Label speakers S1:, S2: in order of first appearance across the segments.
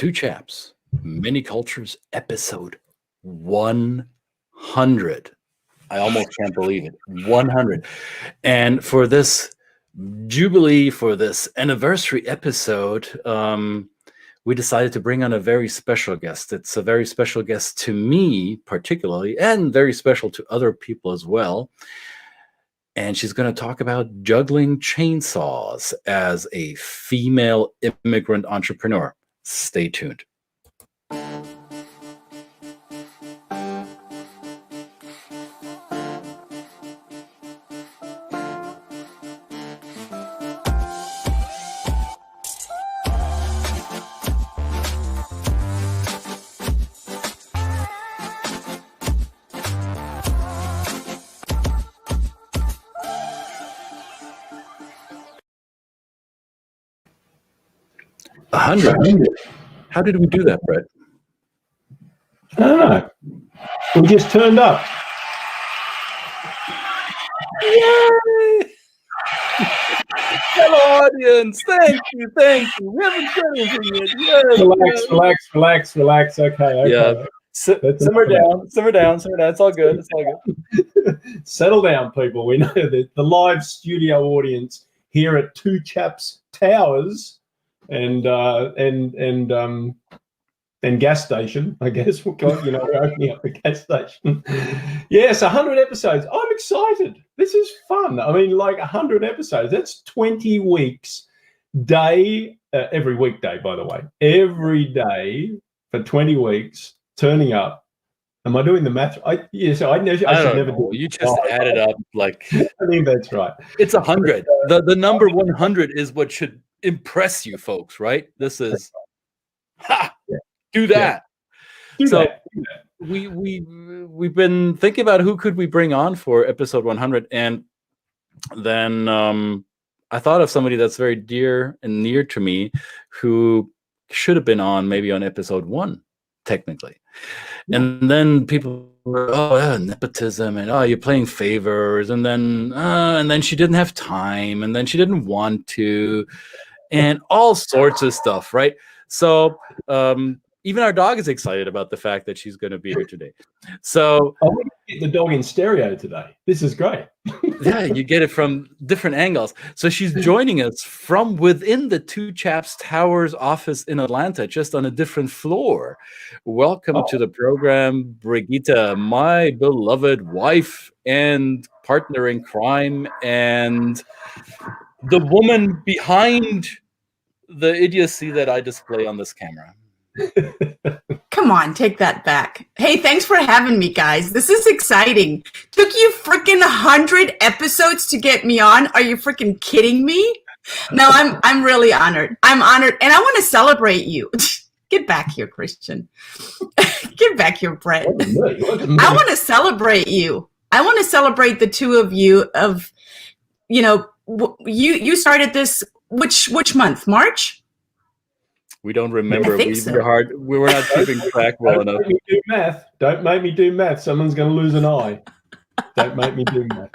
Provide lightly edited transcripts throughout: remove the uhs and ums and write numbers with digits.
S1: Two Chaps, Many Cultures, episode 100. I almost can't believe it. 100. And for this jubilee, for this anniversary episode, we decided to bring on a very special guest. It's a very special guest to me, particularly, and very special to other people as well. And she's going to talk about juggling chainsaws as a female immigrant entrepreneur. Stay tuned. How did we do that, Brett?
S2: I don't know. We just turned up.
S1: Yay! Hello, audience. Thank you. We haven't said anything yet. Yes,
S2: Relax. Okay.
S1: Yeah. Simmer down. It's all good.
S2: Settle down, people. We know that the live studio audience here at Two Chaps Towers and gas station, I guess. We're opening up the gas station. Yes, 100 episodes. I'm excited. This is fun. I mean, like 100 episodes. That's 20 weeks, every weekday, by the way. Every day for 20 weeks, turning up. Am I doing the math? I should never do it.
S1: You just added up like.
S2: I think that's right.
S1: It's 100. The number 100 is what should impress you folks, right? This is do that. We've been thinking about who could we bring on for episode 100, and then I thought of somebody that's very dear and near to me who should have been on maybe on episode 1 technically. And then people were, nepotism, and you're playing favors, and then she didn't have time, and then she didn't want to, and all sorts of stuff, right? So even our dog is excited about the fact that she's going to be here today. So
S2: I want to get the dog in stereo today. This is great.
S1: Yeah, you get it from different angles. So she's joining us from within the Two Chaps Towers office in Atlanta, just on a different floor. Welcome to the program, Brigitta, my beloved wife and partner in crime, and the woman behind the idiocy that I display on this camera.
S3: Come on, take that back. Hey, thanks for having me, guys. This is exciting. Took you freaking 100 episodes to get me on. Are you freaking kidding me? No, I'm really honored. I'm honored, and I want to celebrate you. Get back here, Christian. Get back here, Brett. I want to celebrate you. I want to celebrate the two of you. You started this which month? March?
S1: We don't remember. We were not keeping track well enough.
S2: Don't make me do math. Someone's going to lose an eye. Don't make me do math.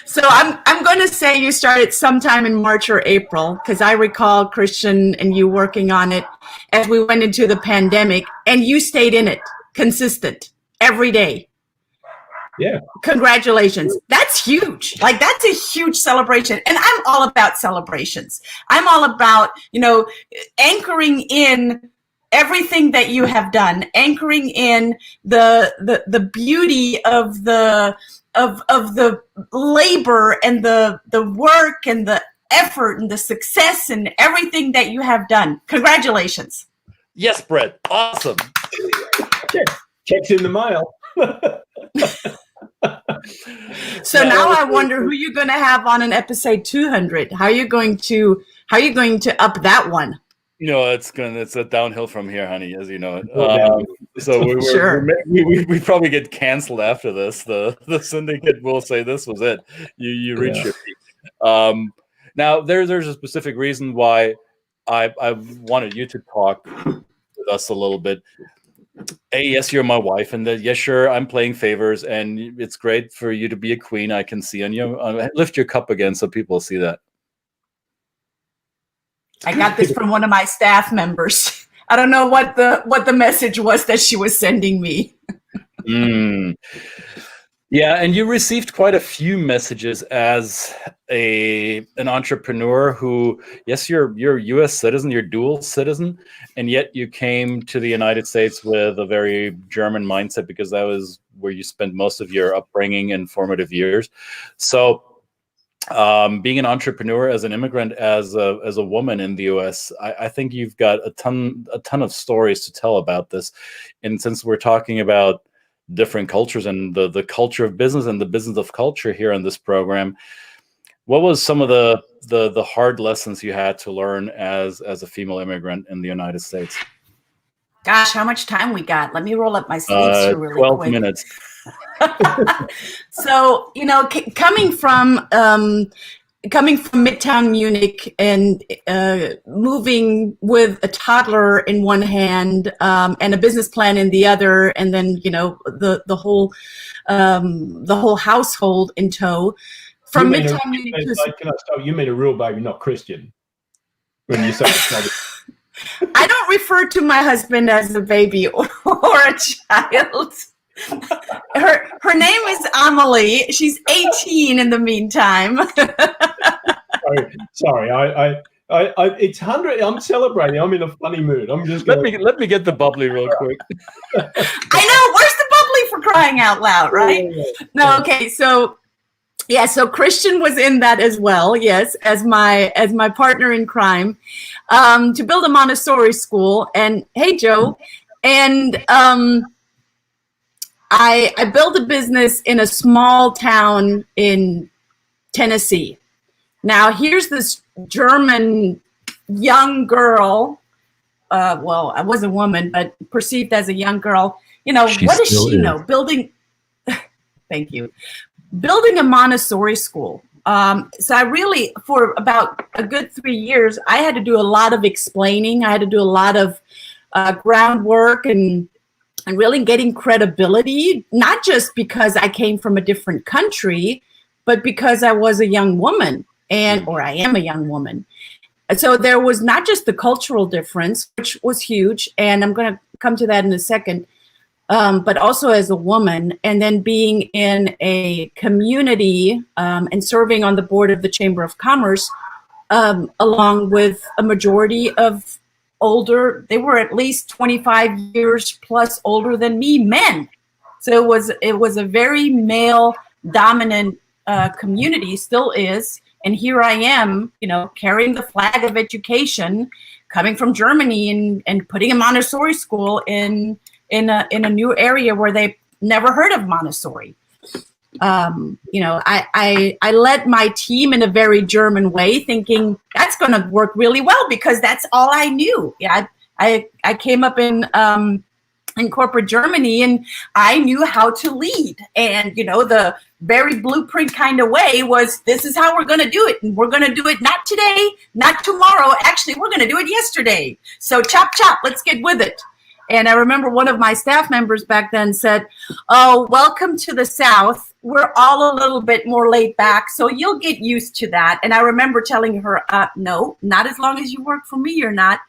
S3: So I'm going to say you started sometime in March or April, because I recall Christian and you working on it as we went into the pandemic, and you stayed in it, consistent, every day.
S2: Yeah.
S3: Congratulations. That's huge. Like, that's a huge celebration. And I'm all about celebrations. I'm all about, anchoring in everything that you have done, anchoring in the beauty of the labor and the work and the effort and the success and everything that you have done. Congratulations.
S1: Yes, Brett. Awesome.
S2: Checks in the mail.
S3: So now I wonder who you're going to have on an episode 200. How are you going to up that one?
S1: It's a downhill from here, honey, as you know it. So we probably get canceled after this. The syndicate will say this was it. You reached your peak. Now there's a specific reason why I wanted you to talk with us a little bit. Yes, you're my wife, and yes, sure, I'm playing favors, and it's great for you to be a queen. I can see on you. Lift your cup again so people see that.
S3: I got this from one of my staff members. I don't know what the message was that she was sending me.
S1: Yeah, and you received quite a few messages as an entrepreneur who, yes, you're a U.S. citizen, you're dual citizen, and yet you came to the United States with a very German mindset because that was where you spent most of your upbringing and formative years. So being an entrepreneur as an immigrant, as a woman in the U.S., I think you've got a ton of stories to tell about this. And since we're talking about different cultures and the culture of business and the business of culture here on this program, what was some of the hard lessons you had to learn as a female immigrant in the United States?
S3: Gosh, how much time we got? Let me roll up my sleeves here really
S1: 12
S3: quick.
S1: minutes.
S3: So, coming from Midtown Munich and moving with a toddler in one hand and a business plan in the other, and then the whole household in tow. From Midtown Munich to
S2: can I stop? You mean a real baby, not Christian, when you say
S3: I don't refer to my husband as a baby or a child. Her name is Amelie. She's 18 in the meantime.
S2: Sorry. It's 100. I'm celebrating. I'm in a funny mood. I'm just
S1: let me get the bubbly real quick.
S3: I know. Where's the bubbly, for crying out loud, right? No, okay. So yeah, so Christian was in that as well. Yes, as my partner in crime, to build a Montessori school. And hey, Joe, and I built a business in a small town in Tennessee. Now, here's this German young girl. Well, I was a woman, but perceived as a young girl. What does she know? Building. Thank you. Building a Montessori school. So I really, for about a good 3 years, I had to do a lot of explaining. I had to do a lot of groundwork and really getting credibility, not just because I came from a different country, but because I was a young woman or I am a young woman. So there was not just the cultural difference, which was huge, and I'm going to come to that in a second, but also as a woman, and then being in a community and serving on the board of the Chamber of Commerce, along with a majority of older, they were at least 25 years plus older than me, men. So it was a very male dominant community, still is. And here I am, carrying the flag of education, coming from Germany and putting a Montessori school in a new area where they never heard of Montessori. I led my team in a very German way, thinking that's going to work really well because that's all I knew. Yeah, I came up in corporate Germany, and I knew how to lead. And the very blueprint kind of way was, this is how we're going to do it, and we're going to do it not today, not tomorrow. Actually, we're going to do it yesterday. So chop chop, let's get with it. And I remember one of my staff members back then said, "Oh, welcome to the South. We're all a little bit more laid back, so you'll get used to that." And I remember telling her, "No, not as long as you work for me, you're not."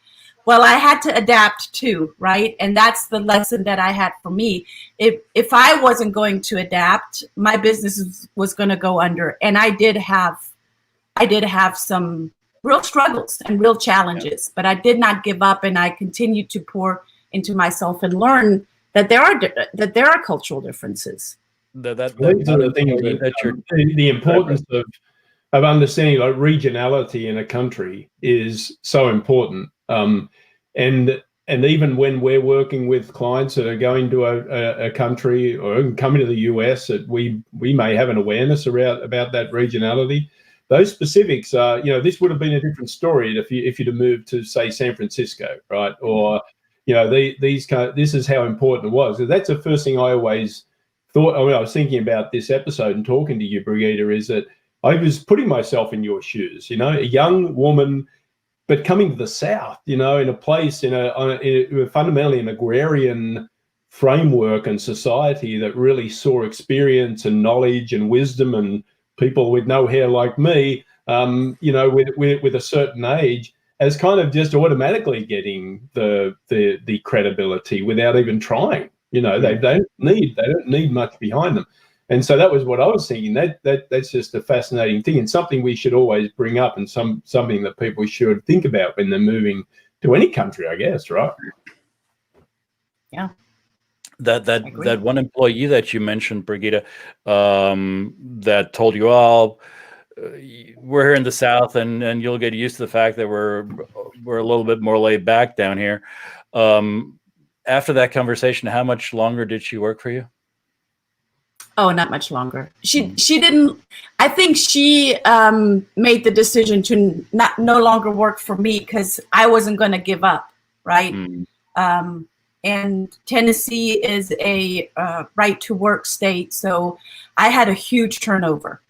S3: Well, I had to adapt too, right? And that's the lesson that I had for me. If I wasn't going to adapt, my business was going to go under. And I did have some real struggles and real challenges, but I did not give up, and I continued to pour into myself and learn that there are cultural differences.
S2: The importance of understanding, like, regionality in a country is so important. And even when we're working with clients that are going to a country or coming to the US, that we may have an awareness about that regionality. Those specifics are, this would have been a different story if you'd have moved to, say, San Francisco, right? Or this is how important it was. So that's the first thing I always thought when I was thinking about this episode and talking to you, Brigitta, is that I was putting myself in your shoes, a young woman, but coming to the South, in a place, in a fundamentally an agrarian framework and society that really saw experience and knowledge and wisdom, and people with no hair like me, with a certain age. as kind of just automatically getting the credibility without even trying. You know, they don't need much behind them. And so that was what I was thinking. That's just a fascinating thing, and something we should always bring up, and something that people should think about when they're moving to any country, I guess, right?
S3: Yeah.
S1: That one employee that you mentioned, Brigitta, that told you, "Oh, we're here in the South, and you'll get used to the fact that we're a little bit more laid back down here." After that conversation, how much longer did she work for you?
S3: Oh, not much longer. She didn't. I think she made the decision to no longer work for me because I wasn't going to give up, right? And Tennessee is a right to work state, so I had a huge turnover.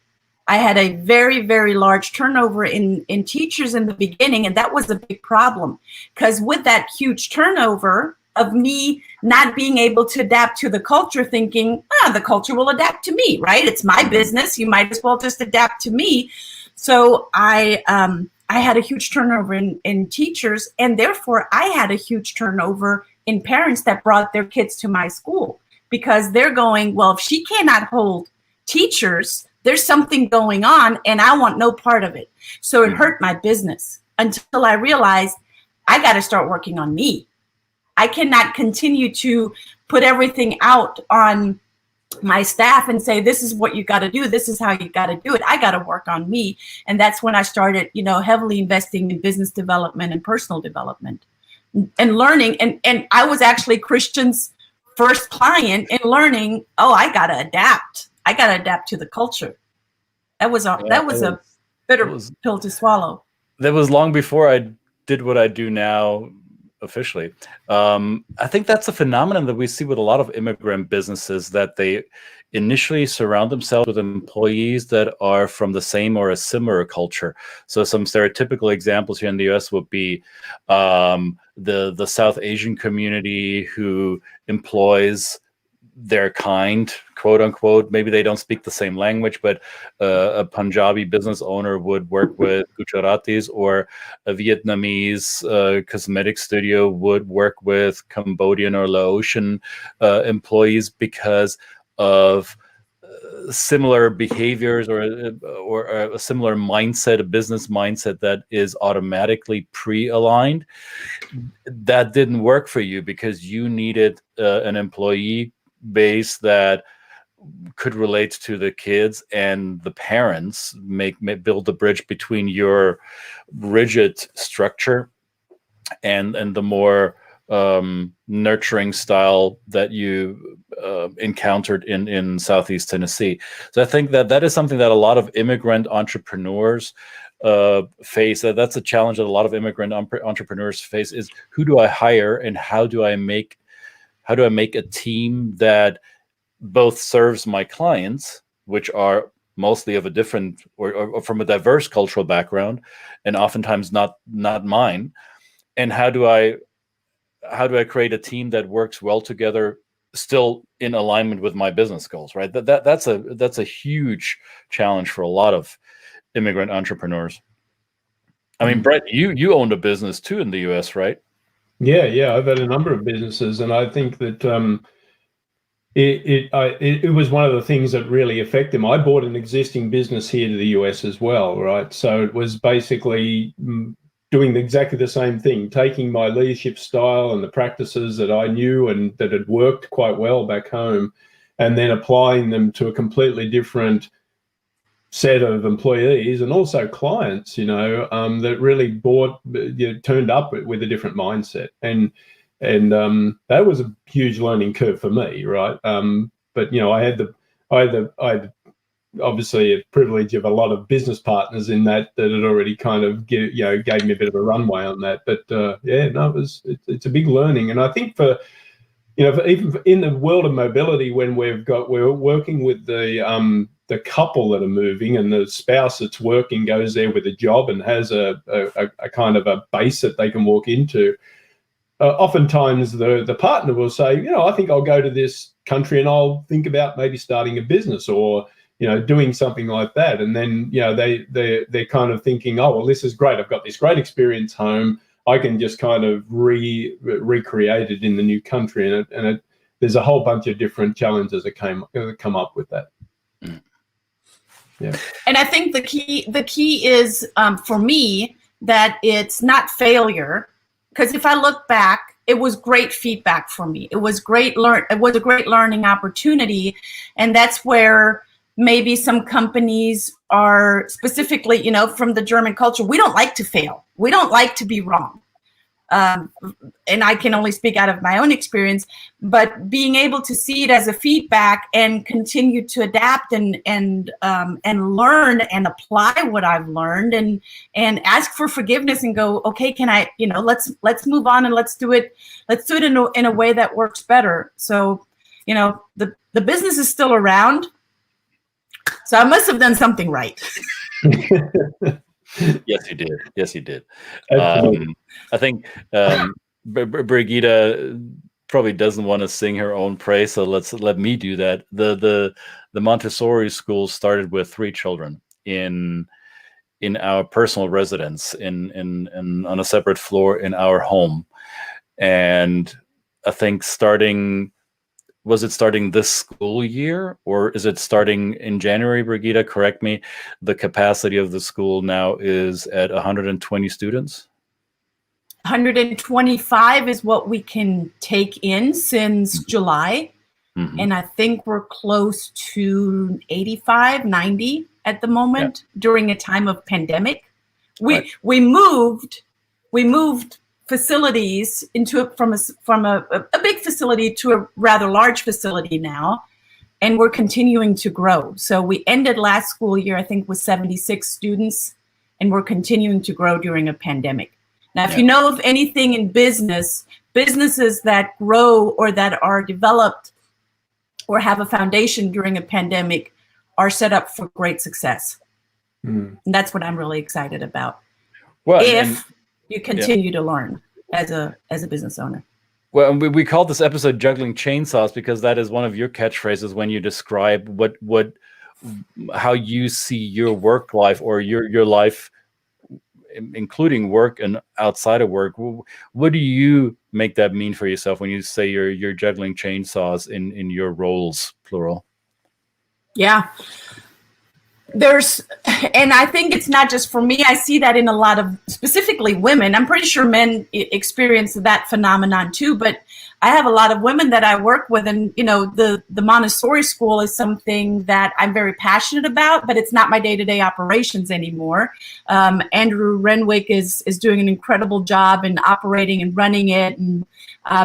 S3: I had a very, very large turnover in teachers in the beginning, and that was a big problem because with that huge turnover of me not being able to adapt to the culture, thinking, the culture will adapt to me, right? It's my business. You might as well just adapt to me. So I had a huge turnover in teachers, and therefore I had a huge turnover in parents that brought their kids to my school because they're going, well, if she cannot hold teachers, there's something going on and I want no part of it. So it hurt my business until I realized I got to start working on me. I cannot continue to put everything out on my staff and say, this is what you got to do. This is how you got to do it. I got to work on me. And that's when I started, heavily investing in business development and personal development and learning. And I was actually Christian's first client in learning, I got to adapt. I got to adapt to the culture. That was a bitter pill to swallow.
S1: That was long before I did what I do now officially. I think that's a phenomenon that we see with a lot of immigrant businesses, that they initially surround themselves with employees that are from the same or a similar culture. So some stereotypical examples here in the US would be the South Asian community who employs their kind, quote unquote. Maybe they don't speak the same language, but a Punjabi business owner would work with Gujaratis, or a Vietnamese cosmetic studio would work with Cambodian or Laotian employees because of similar behaviors or a similar mindset, a business mindset that is automatically pre-aligned. That didn't work for you because you needed an employee base that could relate to the kids, and the parents build the bridge between your rigid structure and the more nurturing style that you encountered in Southeast Tennessee. So I think that is something that a lot of immigrant entrepreneurs face. That's a challenge that a lot of immigrant entrepreneurs face, is who do I hire and how do I make a team that both serves my clients, which are mostly of a different or from a diverse cultural background, and oftentimes not mine, and how do I create a team that works well together, still in alignment with my business goals, right? That's a huge challenge for a lot of immigrant entrepreneurs. I mean, Brett, you owned a business too in the US, right?
S2: Yeah, I've had a number of businesses, and I think that it was one of the things that really affected them. I bought an existing business here to the US as well, right? So it was basically doing exactly the same thing, taking my leadership style and the practices that I knew and that had worked quite well back home, and then applying them to a completely different set of employees and also clients, that really turned up with a different mindset, and that was a huge learning curve for me, right? But I had obviously a privilege of a lot of business partners in that had already kind of gave me a bit of a runway on that. But it's a big learning, and I think for even in the world of mobility, when we're working with the couple that are moving, and the spouse that's working goes there with a job and has a kind of a base that they can walk into. Oftentimes the partner will say, I think I'll go to this country and I'll think about maybe starting a business, or doing something like that. And then, they're kind of thinking, oh, well, this is great. I've got this great experience home. I can just kind of recreate it in the new country. And there's a whole bunch of different challenges that come up with that. Yeah.
S3: And I think the key is for me that it's not failure, because if I look back, it was great feedback for me. It was it was a great learning opportunity, and that's where maybe some companies are specifically, from the German culture. We don't like to fail. We don't like to be wrong. And I can only speak out of my own experience, but being able to see it as a feedback and continue to adapt and learn and apply what I've learned and ask for forgiveness and go, okay, can I, let's move on and let's do it in a way that works better. So, the business is still around. So I must have done something right.
S1: Yes, you did. I think Brigitta probably doesn't want to sing her own praise, so let me do that. The Montessori school started with 3 children in our personal residence, in on a separate floor in our home, and I think was it starting this school year, or is it starting in January? Brigitta, correct me. The capacity of the school now is at 120 students.
S3: 125 is what we can take in since July.
S1: Mm-hmm.
S3: And I think we're close to 85, 90 at the moment during a time of pandemic. We moved facilities from a big facility to a rather large facility now, and we're continuing to grow. So we ended last school year, I think, with 76 students, and we're continuing to grow during a pandemic. Now, if you know of anything in businesses that grow or that are developed or have a foundation during a pandemic are set up for great success. And that's what I'm really excited about. Well, if you continue to learn as a business owner.
S1: Well, and we called this episode "Juggling Chainsaws" because that is one of your catchphrases when you describe how you see your work life or your life, including work and outside of work. What do you make that mean for yourself when you say you're juggling chainsaws in your roles, plural?
S3: Yeah. And I think it's not just for me. I see that in a lot of, specifically women. I'm pretty sure men experience that phenomenon too, but I have a lot of women that I work with, and the Montessori school is something that I'm very passionate about, but it's not my day-to-day operations anymore. Andrew Renwick is doing an incredible job in operating and running it, and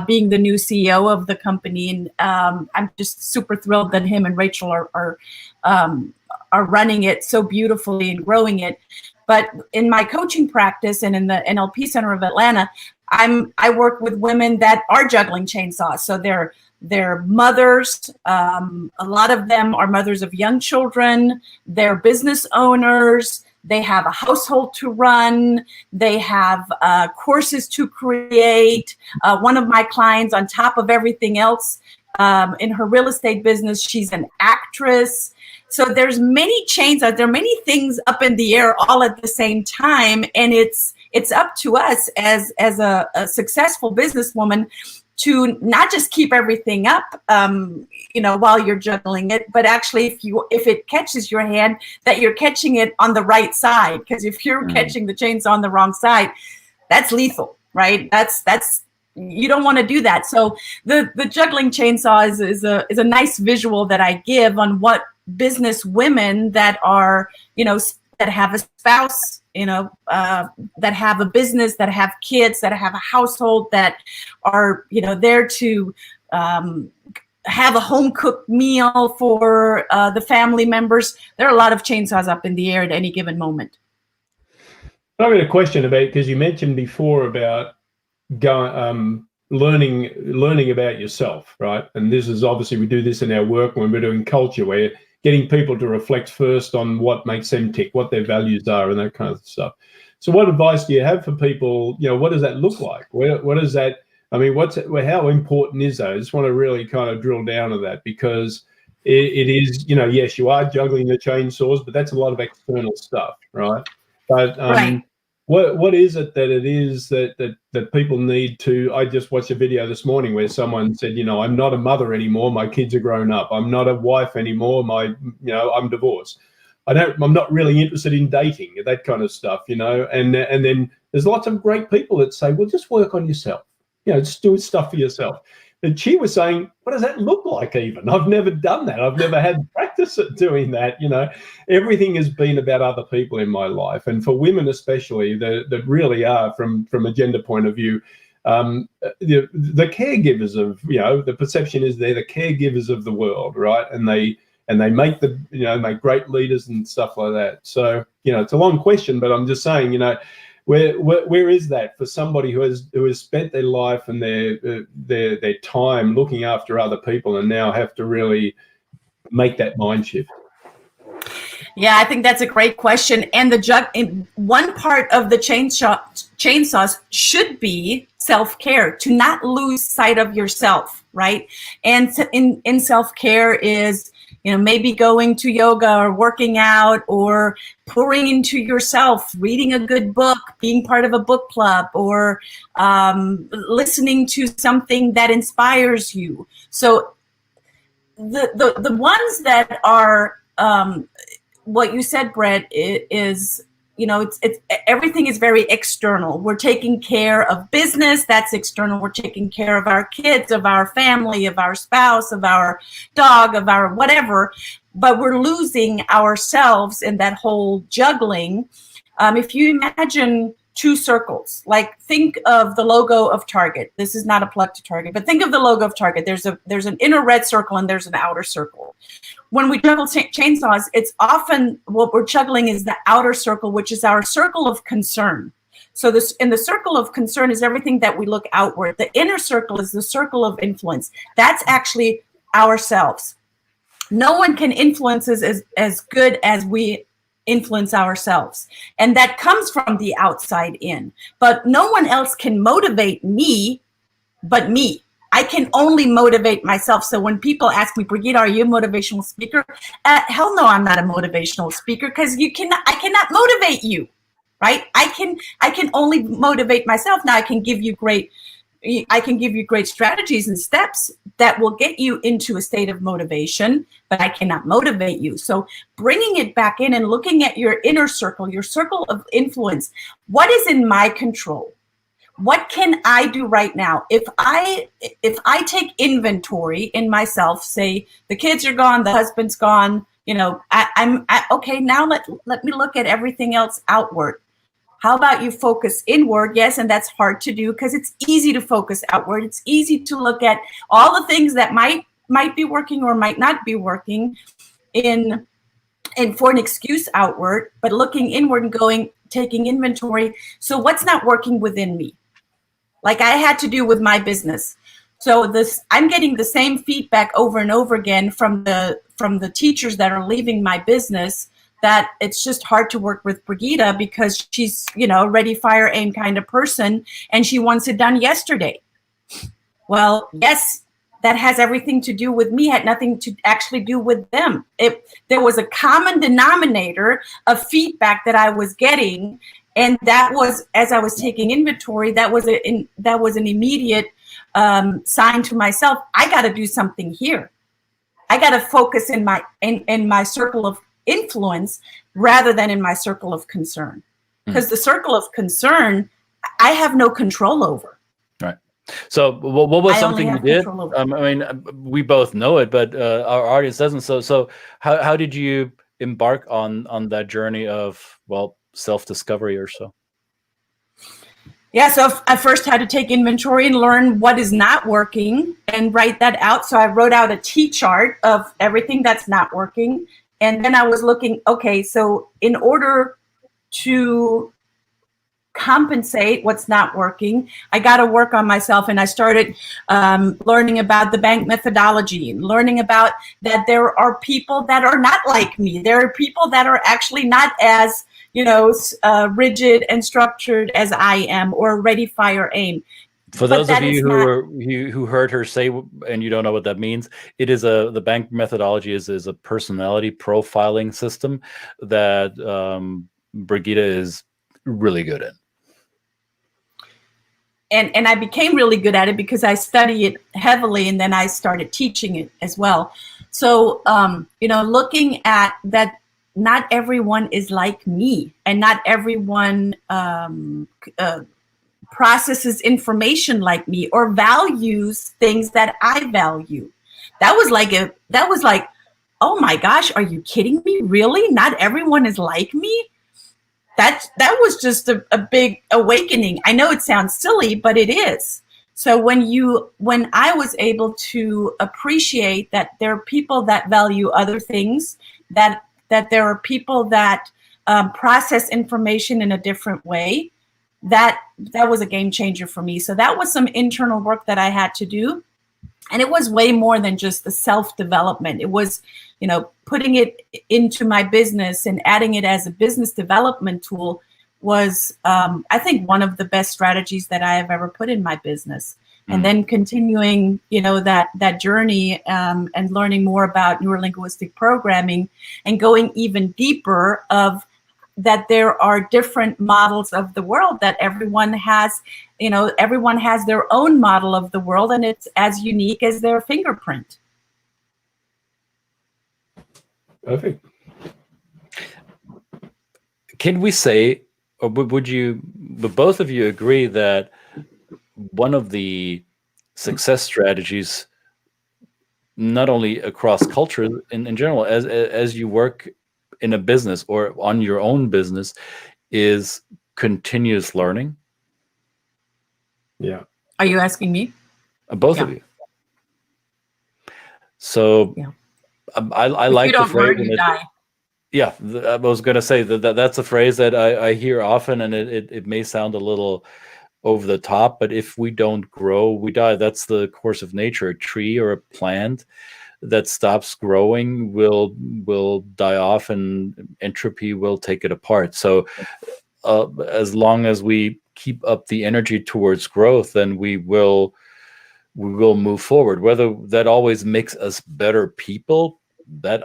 S3: being the new CEO of the company. And I'm just super thrilled that him and Rachel are running it so beautifully and growing it. But in my coaching practice and in the NLP Center of Atlanta, I work with women that are juggling chainsaws. So they're mothers. A lot of them are mothers of young children. They're business owners. They have a household to run. They have courses to create. One of my clients, on top of everything else, in her real estate business, she's an actress. So there's many chainsaws. There are many things up in the air all at the same time, and it's up to us as a successful businesswoman to not just keep everything up, while you're juggling it, but actually, if it catches your hand, that you're catching it on the right side. Because if you're catching the chainsaw on the wrong side, that's lethal, right? That's you don't want to do that. So the juggling chainsaw is a nice visual that I give on what business women that are, that have a spouse, that have a business, that have kids, that have a household, that are, there to have a home cooked meal for the family members. There are a lot of chainsaws up in the air at any given moment.
S2: I've got a question about, because you mentioned before about learning about yourself, right? And this is obviously, we do this in our work when we're doing culture, where getting people to reflect first on what makes them tick, what their values are, and that kind of stuff. So what advice do you have for people? What does that look like? What is that? I mean, how important is that? I just want to really kind of drill down on that, because it is, you know, yes, you are juggling the chainsaws, but that's a lot of external stuff, right? But
S3: Right.
S2: what is it that people need to? I just watched a video this morning where someone said, you know, I'm not a mother anymore. My kids are grown up. I'm not a wife anymore. I'm divorced. I'm not really interested in dating, that kind of stuff, you know. And then there's lots of great people that say, well, just work on yourself. You know, just do stuff for yourself. And she was saying, what does that look like even? I've never done that. I've never had practice at doing that, you know. Everything has been about other people in my life. And for women especially, that really are, from a gender point of view, the caregivers of, you know, the perception is they're the caregivers of the world, right? And they make make great leaders and stuff like that. So, you know, it's a long question, but I'm just saying, you know, where is that for somebody who has spent their life and their time looking after other people and now have to really make that mind shift?
S3: Yeah, I think that's a great question. And one part of the chainsaws should be self-care, to not lose sight of yourself, right? And in self-care is, you know, maybe going to yoga or working out or pouring into yourself, reading a good book, being part of a book club, or listening to something that inspires you. So the ones that are what you said, Brett, is, you know, it's everything is very external. We're taking care of business, that's external. We're taking care of our kids, of our family, of our spouse, of our dog, of our whatever, but we're losing ourselves in that whole juggling. If you imagine two circles, like think of the logo of Target. This is not a plug to Target, but think of the logo of Target. There's an inner red circle and there's an outer circle. When we juggle chainsaws, it's often what we're juggling is the outer circle, which is our circle of concern. So in the circle of concern is everything that we look outward. The inner circle is the circle of influence. That's actually ourselves. No one can influence us as good as we influence ourselves. And that comes from the outside in. But no one else can motivate me but me. I can only motivate myself. So when people ask me, Brigitta, are you a motivational speaker? Hell no, I'm not a motivational speaker, because I cannot motivate you, right? I can only motivate myself. Now I can give you great strategies and steps that will get you into a state of motivation, but I cannot motivate you. So bringing it back in and looking at your inner circle, your circle of influence, what is in my control? What can I do right now? If I take inventory in myself, say the kids are gone, the husband's gone, you know, okay, now let me look at everything else outward. How about you focus inward? Yes, and that's hard to do because it's easy to focus outward. It's easy to look at all the things that might be working or might not be working and for an excuse outward, but looking inward and taking inventory. So what's not working within me? Like I had to do with my business. So I'm getting the same feedback over and over again from the teachers that are leaving my business, that it's just hard to work with Brigitta because she's, you know, ready, fire, aim kind of person, and she wants it done yesterday. Well, yes, that has everything to do with me, had nothing to actually do with them. There was a common denominator of feedback that I was getting, and that was, as I was taking inventory, that was an immediate sign to myself, I got to do something here. I got to focus in my circle of influence rather than in my circle of concern, because the circle of concern I have no control over. Right.
S1: So what was something you did? I mean, we both know it, but our audience doesn't. So how did you embark on that journey of, well, self-discovery or so?
S3: Yeah, so I first had to take inventory and learn what is not working and write that out. So I wrote out a T-chart of everything that's not working. And then I was looking, okay, so in order to compensate what's not working, I got to work on myself. And I started learning about the bank methodology, learning about that there are people that are not like me. There are people that are actually not as, you know, rigid and structured as I am, or ready, fire, aim.
S1: For those of you who heard her say and you don't know what that means, it is the bank methodology is a personality profiling system that Brigitta is really good at.
S3: And I became really good at it because I studied it heavily, and then I started teaching it as well. So, you know, looking at that, not everyone is like me, and not everyone processes information like me or values things that I value. That was like, oh my gosh, are you kidding me? Really? Not everyone is like me? That was just a big awakening. I know it sounds silly, but it is. So when I was able to appreciate that there are people that value other things, that there are people that process information in a different way, that was a game changer for me. So that was some internal work that I had to do. And it was way more than just the self-development. It was, you know, putting it into my business and adding it as a business development tool was, I think, one of the best strategies that I have ever put in my business. And then continuing, you know, that journey and learning more about neurolinguistic programming and going even deeper of that there are different models of the world, that everyone has, you know, everyone has their own model of the world, and it's as unique as their fingerprint.
S2: Perfect.
S1: Can we say, or would both of you agree that one of the success strategies, not only across culture in general, as you work in a business or on your own business, is continuous learning?
S2: Yeah.
S3: Are you asking me?
S1: Both of you. So
S3: yeah.
S1: I like the phrase.
S3: Learn, you die.
S1: Yeah, I was going to say that's a phrase that I hear often, and it may sound a little over the top, but if we don't grow, we die. That's the course of nature. A tree or a plant that stops growing will die off, and entropy will take it apart. So as long as we keep up the energy towards growth, then we will move forward. Whether that always makes us better people, that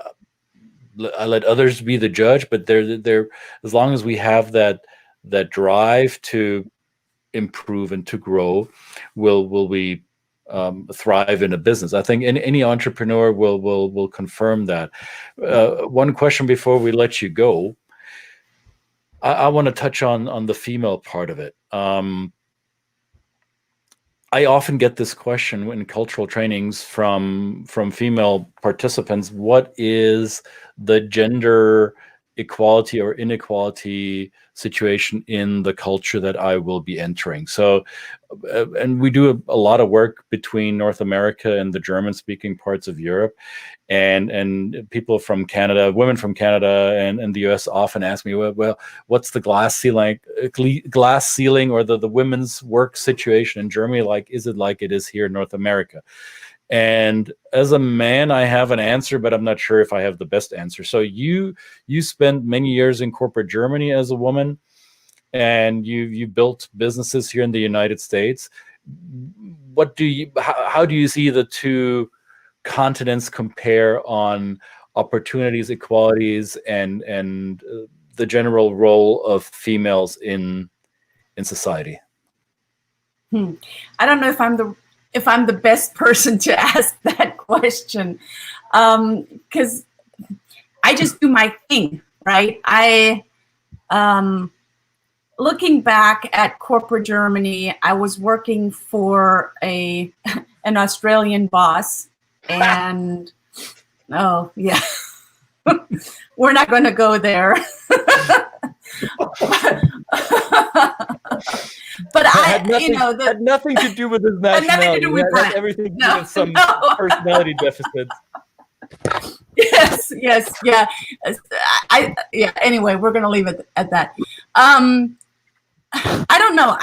S1: I let others be the judge, but they're as long as we have that drive to improve and to grow, will we thrive in a business. I think any entrepreneur will confirm that. One question before we let you go, I want to touch on the female part of it. I often get this question in cultural trainings from female participants: what is the gender equality or inequality situation in the culture that I will be entering? So, and we do a lot of work between North America and the German-speaking parts of Europe, and people from Canada, women from Canada and the US often ask me, well, what's the glass ceiling or the women's work situation in Germany like? Is it like it is here in North America? And as a man, I have an answer, but I'm not sure if I have the best answer. So you spent many years in corporate Germany as a woman, and you built businesses here in the United States. How do you see the two continents compare on opportunities, equalities, and the general role of females in society?
S3: I don't know if I'm the best person to ask that question, because I just do my thing, right? Looking back at corporate Germany, I was working for an Australian boss, and oh yeah, we're not going to go there. But
S1: had nothing to do with his nationality.
S3: Nothing to do with Brett.
S1: Everything to do with some personality deficits.
S3: Yes, yeah. Anyway, we're going to leave it at that. I don't know.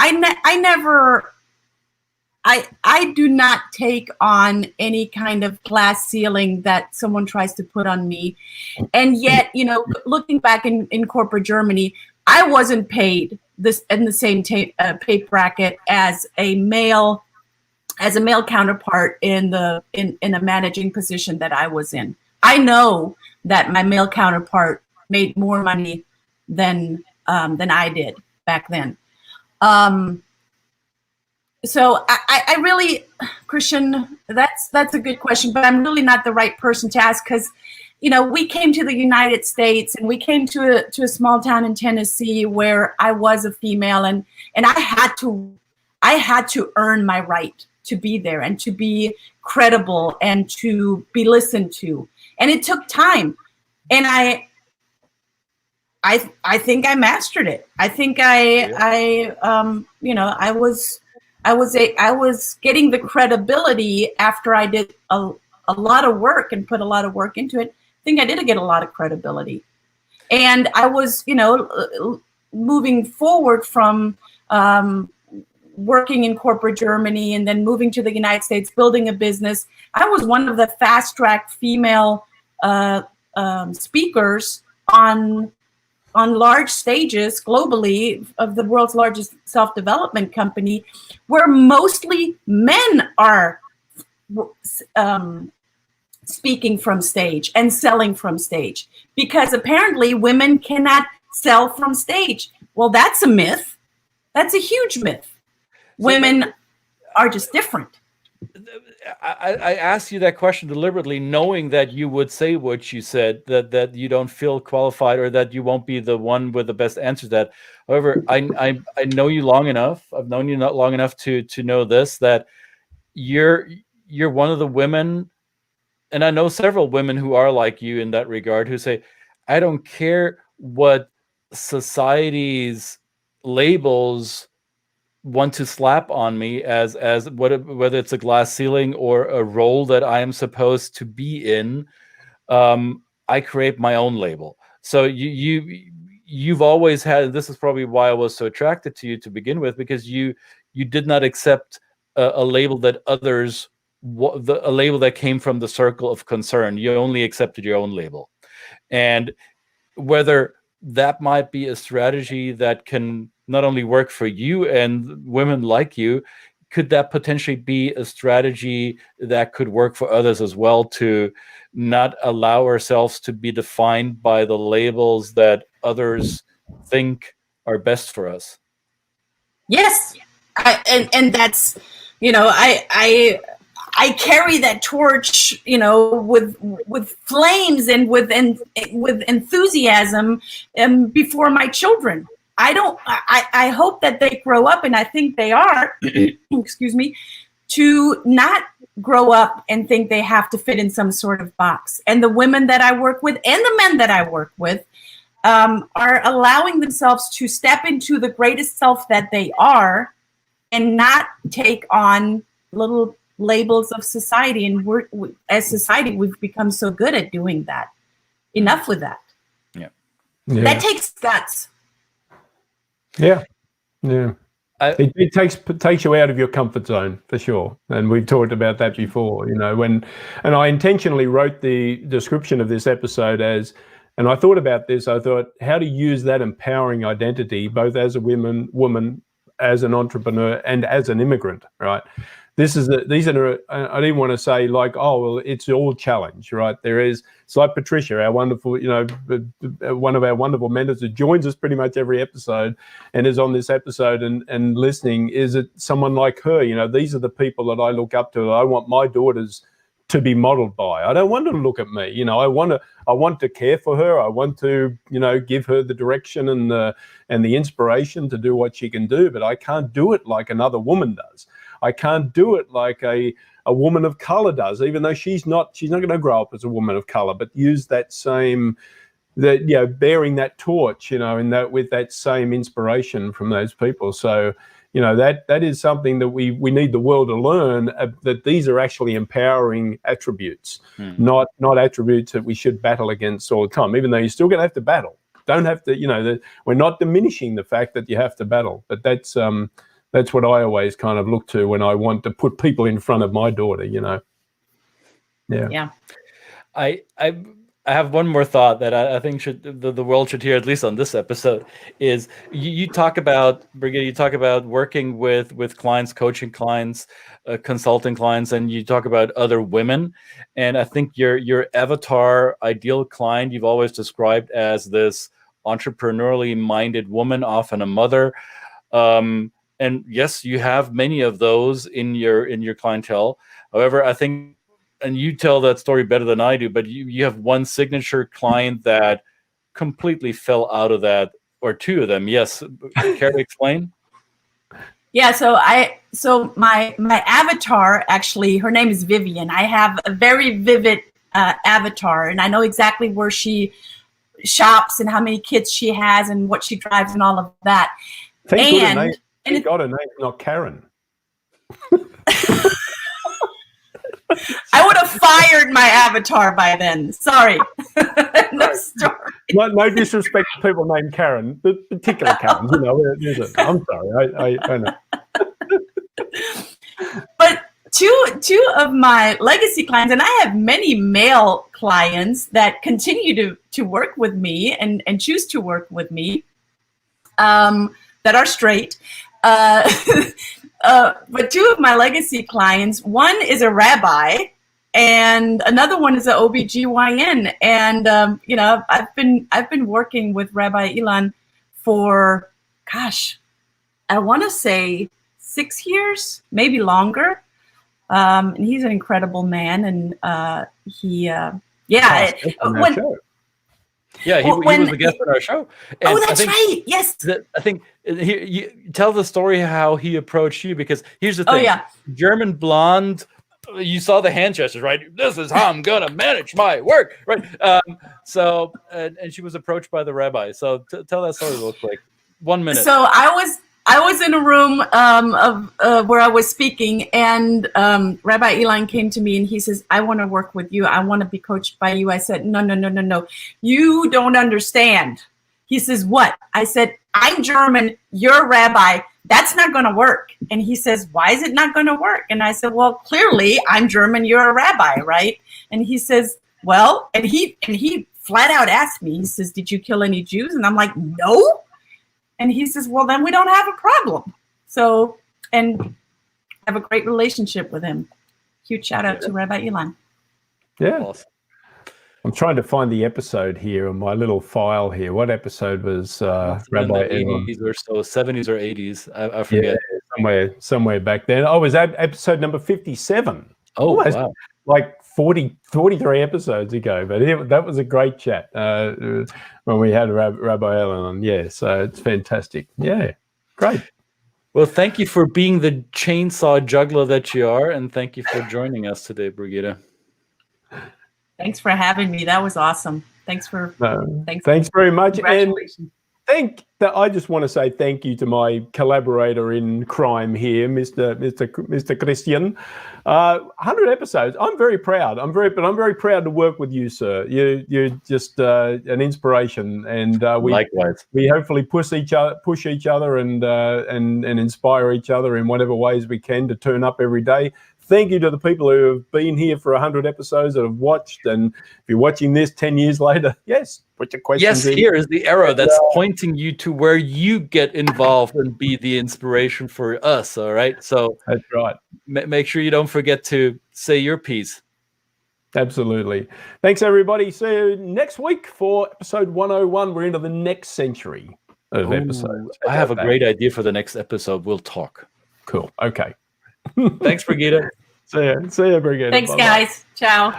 S3: I do not take on any kind of glass ceiling that someone tries to put on me. And yet, looking back in corporate Germany, I wasn't paid this in the same pay bracket as a male counterpart in a managing position that I was in. I know that my male counterpart made more money than I did back then. So I really, Christian, that's a good question, but I'm really not the right person to ask, because, you know, we came to the United States and we came to a small town in Tennessee where I was a female, and I had to earn my right to be there and to be credible and to be listened to. And it took time. And I think I mastered it. I think I was getting the credibility after I did a lot of work and put a lot of work into it. I think I did get a lot of credibility. And I was, you know, moving forward from working in corporate Germany and then moving to the United States, building a business. I was one of the fast-track female speakers on large stages globally of the world's largest self-development company, where mostly men are speaking from stage and selling from stage, because apparently women cannot sell from stage. Well, that's a myth. That's a huge myth. Women are just different.
S1: I asked you that question deliberately, knowing that you would say what you said, that you don't feel qualified, or that you won't be the one with the best answer to that. However, I know you long enough. I've known you not long enough to know this, that you're one of the women, and I know several women who are like you in that regard, who say, I don't care what society's labels want to slap on me as whether it's a glass ceiling or a role that I am supposed to be in. I create my own label. So you've always had, this is probably why I was so attracted to you to begin with, because you did not accept a label that others, a label that came from the circle of concern. You only accepted your own label. And whether that might be a strategy that can not only work for you and women like you, could that potentially be a strategy that could work for others as well, to not allow ourselves to be defined by the labels that others think are best for us?
S3: Yes. And that's, you know, I carry that torch, you know, with flames and with enthusiasm before my children. I hope that they grow up, and I think they are, excuse me, to not grow up and think they have to fit in some sort of box. And the women that I work with and the men that I work with are allowing themselves to step into the greatest self that they are, and not take on little labels of society. And as society, we've become so good at doing that. Enough with that.
S1: Yeah.
S3: That takes guts.
S2: Yeah. It takes you out of your comfort zone, for sure. And we've talked about that before, you know, and I intentionally wrote the description of this episode as, and I thought about this, I thought how to use that empowering identity, both as a woman, as an entrepreneur, and as an immigrant, right? I didn't want to say like, oh, well, it's all challenge, right? It's like Patricia, our wonderful, you know, one of our wonderful mentors that joins us pretty much every episode and is on this episode and listening. Is it someone like her? You know, these are the people that I look up to. I want my daughters to be modeled by. I don't want her to look at me. You know, I want to care for her. I want to, you know, give her the direction and the inspiration to do what she can do, but I can't do it like another woman does. I can't do it like a woman of color does, even though she's not going to grow up as a woman of color, but use that same, bearing that torch, you know, and that with that same inspiration from those people. So, you know, that is something that we need the world to learn, that these are actually empowering attributes, not attributes that we should battle against all the time, even though you're still going to have to battle. Don't have to, you know, we're not diminishing the fact that you have to battle, but that's what I always kind of look to when I want to put people in front of my daughter, you know. Yeah.
S1: I I have one more thought that I think the world should hear, at least on this episode, is you talk about, Brigitte, you talk about working with clients, coaching clients, consulting clients, and you talk about other women. And I think your avatar ideal client you've always described as this entrepreneurially minded woman, often a mother. And yes, you have many of those in your clientele. However, I think, and you tell that story better than I do, but you have one signature client that completely fell out of that, or two of them. Yes, care to explain?
S3: Yeah, so my avatar, actually, her name is Vivian. I have a very vivid avatar, and I know exactly where she shops and how many kids she has and what she drives and all of that.
S2: Thank God her name's not Karen.
S3: I would have fired my avatar by then. Sorry. No story.
S2: No disrespect to people named Karen, the particular Karen. You know, I'm sorry. I know.
S3: But two of my legacy clients, and I have many male clients that continue to work with me and choose to work with me, that are straight. But two of my legacy clients, one is a rabbi and another one is an OBGYN. And, you know, I've been working with Rabbi Ilan for, gosh, I want to say 6 years, maybe longer. And he's an incredible man. And he
S1: was a guest on our show. And
S3: that's right. Yes.
S1: I think you tell the story how he approached you, because here's the thing.
S3: Oh, yeah.
S1: German blonde, you saw the hand gestures, right? This is how I'm going to manage my work, right? And she was approached by the rabbi. So tell that story real quick. 1 minute.
S3: So I was in a room where I was speaking, and Rabbi Ilan came to me and he says, I want to work with you. I want to be coached by you. I said, no. You don't understand. He says, what? I said, I'm German. You're a rabbi. That's not going to work. And he says, why is it not going to work? And I said, well, clearly I'm German. You're a rabbi, right? And he says, well, and he flat out asked me, he says, did you kill any Jews? And I'm like, no. And he says, well, then we don't have a problem. So, and I have a great relationship with him. Huge shout out to Rabbi Ilan.
S2: Yeah.
S1: Awesome.
S2: I'm trying to find the episode here on my little file here. What episode was Rabbi Ilan?
S1: 80s or so, 70s or 80s. I forget.
S2: Yeah, somewhere back then. Oh, was that episode number 57?
S1: Oh,
S2: almost
S1: wow.
S2: Like 43 episodes ago. But that was a great chat when we had Rabbi Ilan on. Yeah, so it's fantastic. Yeah, great.
S1: Well, thank you for being the chainsaw juggler that you are, and thank you for joining us today, Brigitte.
S3: Thanks for having me. That was awesome. Thanks
S2: very much.
S3: Congratulations.
S2: And I just want to say thank you to my collaborator in crime here, Mr. Christian. 100 episodes. I'm very proud. I'm very proud to work with you, sir. You're just an inspiration, and
S1: likewise.
S2: We hopefully push each other and inspire each other in whatever ways we can to turn up every day. Thank you to the people who have been here for 100 episodes that have watched. And if you're watching this 10 years later, yes, put your questions in.
S1: Yes, here is the arrow that's pointing you to where you get involved and be the inspiration for us, all right? So
S2: that's right.
S1: Make sure you don't forget to say your piece.
S2: Absolutely. Thanks, everybody. See you next week for episode 101. We're into the next century of episodes.
S1: I have a great idea for the next episode. We'll talk.
S2: Cool. Okay.
S1: Thanks, Brigitte.
S2: See ya, Brigitte.
S3: Thanks,
S2: Bye-bye.
S3: guys. Ciao.